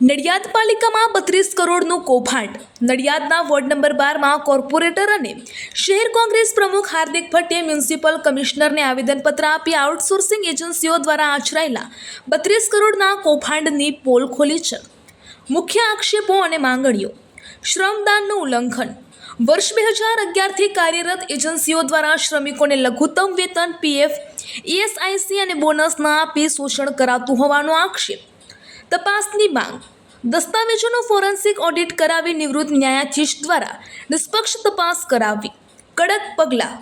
નડિયાદ પાલિકામાં 32 કરોડનું કૌભાંડ। નડિયાદના વોર્ડ નંબર 12માં કોર્પોરેટર અને શહેર કોંગ્રેસ પ્રમુખ હાર્દિક ભટ્ટે મ્યુનિસિપલ કમિશનરને આવેદનપત્ર આપી આઉટસોર્સિંગ એજન્સીઓ દ્વારા આચરાયેલા 32 કરોડના કૌભાંડની પોલ ખોલી છે। મુખ્ય આક્ષેપો અને માંગણીઓ: શ્રમદાનનું ઉલ્લંઘન। વર્ષ 2011થી કાર્યરત એજન્સીઓ દ્વારા શ્રમિકોને લઘુત્તમ વેતન, પીએફ, ઈએસઆઈસી અને બોનસ ન આપી શોષણ કરાતું હોવાનો આક્ષેપ। તપાસની માંગ। દસ્તાવેજોનું ફોરેન્સિક ઓડિટ કરાવી નિવૃત્ત ન્યાયાધીશ દ્વારા નિષ્પક્ષ તપાસ કરાવવી। કડક પગલાં।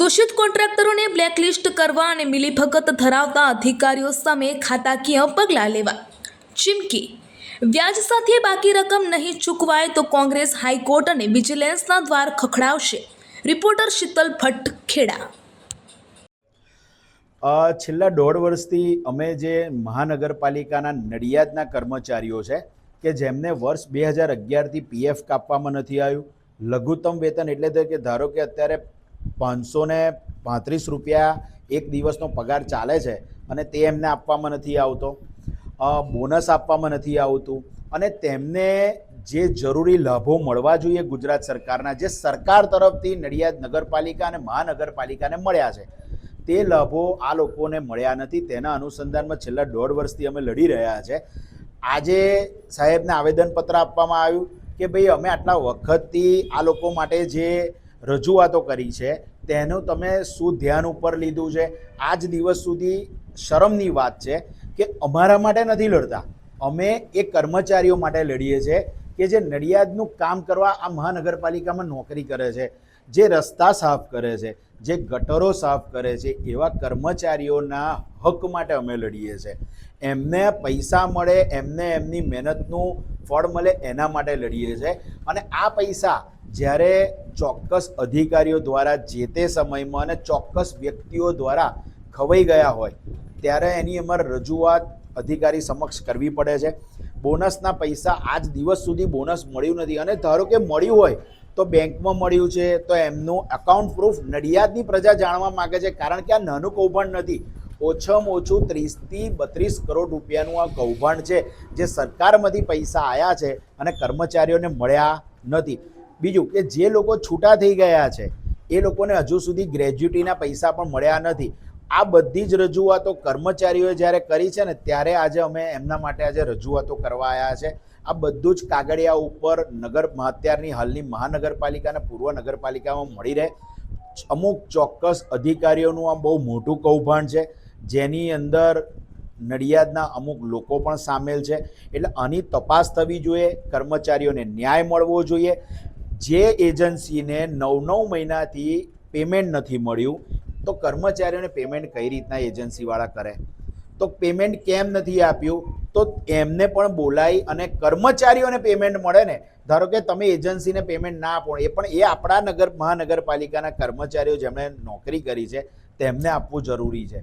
દોષિત કોન્ટ્રાક્ટરોને બ્લેકલિસ્ટ કરવા અને મિલીભગત ધરાવતા અધિકારીઓ સામે ખાતાકીય પગલાં લેવા। ચીમકી: વ્યાજ સાથે બાકી રકમ નહીં ચૂકવાય તો કોંગ્રેસ હાઈકોર્ટ અને વિજિલન્સના દ્વાર ખખડાવશે। રિપોર્ટર શીતલ ભટ્ટ, ખેડા। છેલ્લા 1.5 વર્ષથી અમે જે મહાનગરપાલિકાના નડિયાદના કર્મચારીઓ છે કે જેમને વર્ષ 2011થી પીએફ કાપવામાં નથી આવ્યું, લઘુત્તમ વેતન એટલે કે ધારો કે અત્યારે 535 રૂપિયા એક દિવસનો પગાર ચાલે છે અને તે એમને આપવામાં નથી આવતો, બોનસ આપવામાં નથી આવતું અને તેમને જે જરૂરી લાભો મળવા જોઈએ ગુજરાત સરકારના, જે સરકાર તરફથી નડિયાદ નગરપાલિકા અને મહાનગરપાલિકાને મળ્યા છે, તે લાભો આ લોકોને મળ્યા નથી। તેના અનુસંધાનમાં છેલ્લા 1.5 વર્ષથી અમે લડી રહ્યા છે। આજે સાહેબને આવેદનપત્ર આપવામાં આવ્યું કે ભાઈ અમે આટલા વખતથી આ લોકો માટે જે રજૂઆતો કરી છે તેનું તમે શું ધ્યાન ઉપર લીધું છે? આજ દિવસ સુધી શરમની વાત છે કે અમારા માટે નથી લડતા, અમે એ કર્મચારીઓ માટે લડીએ છીએ કે જે નડિયાદનું કામ કરવા આ મહાનગરપાલિકામાં નોકરી કરે છે, જે રસ્તા સાફ કરે છે, જે ગટરો સાફ કરે છે, એવા કર્મચારીઓના હક માટે અમે લડીએ છીએ। એમને પૈસા મળે, એમને એમની મહેનતનું ફળ મળે, એના માટે લડીએ છીએ। અને આ પૈસા જ્યારે ચોક્કસ અધિકારીઓ દ્વારા જે તે સમયમાં અને ચોક્કસ વ્યક્તિઓ દ્વારા ખવાઈ ગયા હોય ત્યારે એની અમારે રજૂઆત અધિકારી સમક્ષ કરવી પડે છે। બોનસના પૈસા આજ દિવસ સુધી બોનસ મળ્યું નથી અને ધારો કે મળ્યું હોય તો બેંકમાં મળ્યું છે તો એમનું એકાઉન્ટ પ્રૂફ નડિયાદની પ્રજા જાણવા માગે છે, કારણ કે આ નાનું કૌભાંડ નથી। ઓછામાં ઓછું 30થી 32 કરોડ રૂપિયાનું આ કૌભાંડ છે જે સરકારમાંથી પૈસા આવ્યા છે અને કર્મચારીઓને મળ્યા નથી। બીજું કે જે લોકો છૂટા થઈ ગયા છે એ લોકોને હજુ સુધી ગ્રેજ્યુટીના પૈસા પણ મળ્યા નથી। આ બધી જ રજૂઆતો કર્મચારીઓએ જ્યારે કરી છે ને ત્યારે આજે અમે એમના માટે આજે રજૂઆતો કરવા આવ્યા છે। આ બધું જ કાગળિયા ઉપર અત્યારની હાલની મહાનગરપાલિકા અને પૂર્વ નગરપાલિકામાં મળી રહે। અમુક ચોક્કસ અધિકારીઓનું આ બહુ મોટું કૌભાંડ છે જેની અંદર નડિયાદના અમુક લોકો પણ સામેલ છે, એટલે આની તપાસ થવી જોઈએ, કર્મચારીઓને ન્યાય મળવો જોઈએ। જે એજન્સીને 9 મહિનાથી પેમેન્ટ નથી મળ્યું તો કર્મચારીઓને પેમેન્ટ કઈ રીતના એજન્સીવાળા કરે? તો પેમેન્ટ કેમ નથી આપ્યું તો એમને પણ બોલાવી અને કર્મચારીઓને પેમેન્ટ મળે ને। ધારો કે તમે એજન્સીને પેમેન્ટ ના આપો, એ પણ એ આપણા મહાનગરપાલિકાના કર્મચારીઓ જેમણે નોકરી કરી છે તેમને આપવું જરૂરી છે।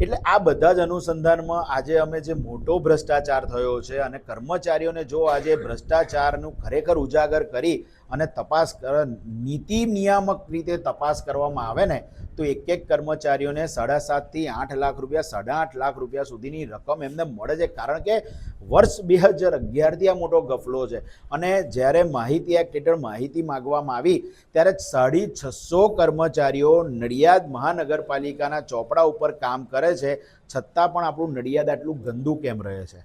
એટલે આ બધા જ અનુસંધાનમાં આજે અમે જે મોટો ભ્રષ્ટાચાર થયો છે અને કર્મચારીઓને જો આજે ભ્રષ્ટાચારનું ખરેખર ઉજાગર કરી અને તપાસ નીતિ નિયામક રીતે તપાસ કરવામાં આવે ને તો એક કર્મચારીઓને 7.5 થી 8 લાખ રૂપિયા, 8.5 લાખ રૂપિયા સુધીની રકમ એમને મળે છે, કારણ કે વર્ષ 2011થી આ મોટો ગફલો છે। અને જ્યારે માહિતી એક્ટ હેઠળ માહિતી માગવામાં આવી ત્યારે 650 કર્મચારીઓ નડિયાદ મહાનગરપાલિકાના ચોપડા ઉપર કામ કરે છે, છતાં પણ આપણું નડિયાદ આટલું ગંદુ કેમ રહે છે?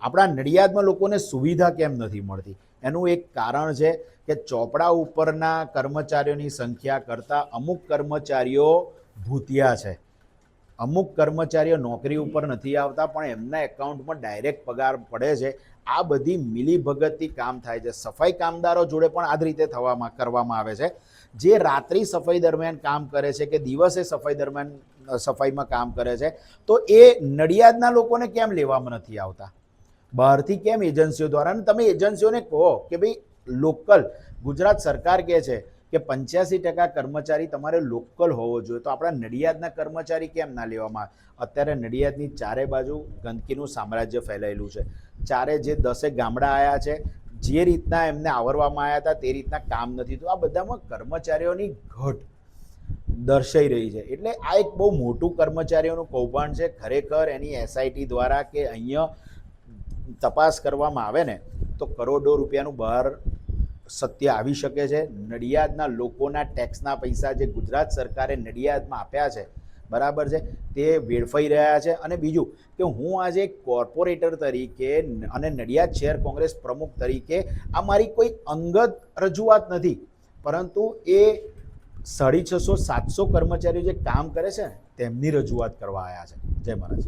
આપણા નડિયાદમાં લોકોને સુવિધા કેમ નથી મળતી? એનું એક કારણ છે કે ચોપડા ઉપરના કર્મચારીઓની સંખ્યા કરતાં અમુક કર્મચારીઓ ભૂતિયા છે, અમુક કર્મચારીઓ નોકરી ઉપર નથી આવતા પણ એમના એકાઉન્ટમાં ડાયરેક્ટ પગાર પડે છે। આ બધી મિલીભગતથી કામ થાય છે। સફાઈ કામદારો જોડે પણ આ જ રીતે કરવામાં આવે છે, જે રાત્રિ સફાઈ દરમિયાન કામ કરે છે કે દિવસે સફાઈમાં કામ કરે છે, તો એ નડિયાદના લોકોને કેમ લેવામાં નથી આવતા? બહારથી કેમ એજન્સીઓ દ્વારા? અને તમે એજન્સીઓને કહો કે ભાઈ લોકલ, ગુજરાત સરકાર કહે છે કે 85% કર્મચારી તમારે લોકલ હોવો જોઈએ, તો આપણા નડિયાદના કર્મચારી કેમ ના લેવામાં? અત્યારે નડિયાદની ચારે બાજુ ગંદકીનું સામ્રાજ્ય ફેલાયેલું છે। ચારે જે 10 ગામડા આવ્યા છે, જે રીતના એમને આવરવામાં આવ્યા હતા તે રીતના કામ નથી, તો આ બધામાં કર્મચારીઓની ઘટ દર્શાઈ રહી છે। એટલે આ એક બહુ મોટું કર્મચારીઓનું કૌભાંડ છે। ખરેખર એની એસઆઈટી દ્વારા કે અહીંયા તપાસ કરવામાં આવે ને તો કરોડો રૂપિયાનું બહાર સત્ય આવી શકે છે. નડિયાદના લોકોના ટેક્સના પૈસા જે ગુજરાત સરકારે નડિયાદમાં આપ્યા છે, બરાબર છે, તે વેડફાઈ રહ્યા છે. અને બીજું કે હું આજે એક કોર્પોરેટર તરીકે અને નડિયાદ શહેર કોંગ્રેસ પ્રમુખ તરીકે આ મારી કોઈ અંગત રજૂઆત નથી, પરંતુ એ 650-700 કર્મચારીઓ જે કામ કરે છે ને તેમની રજૂઆત કરવા આવ્યા છે. જય મહારાજ.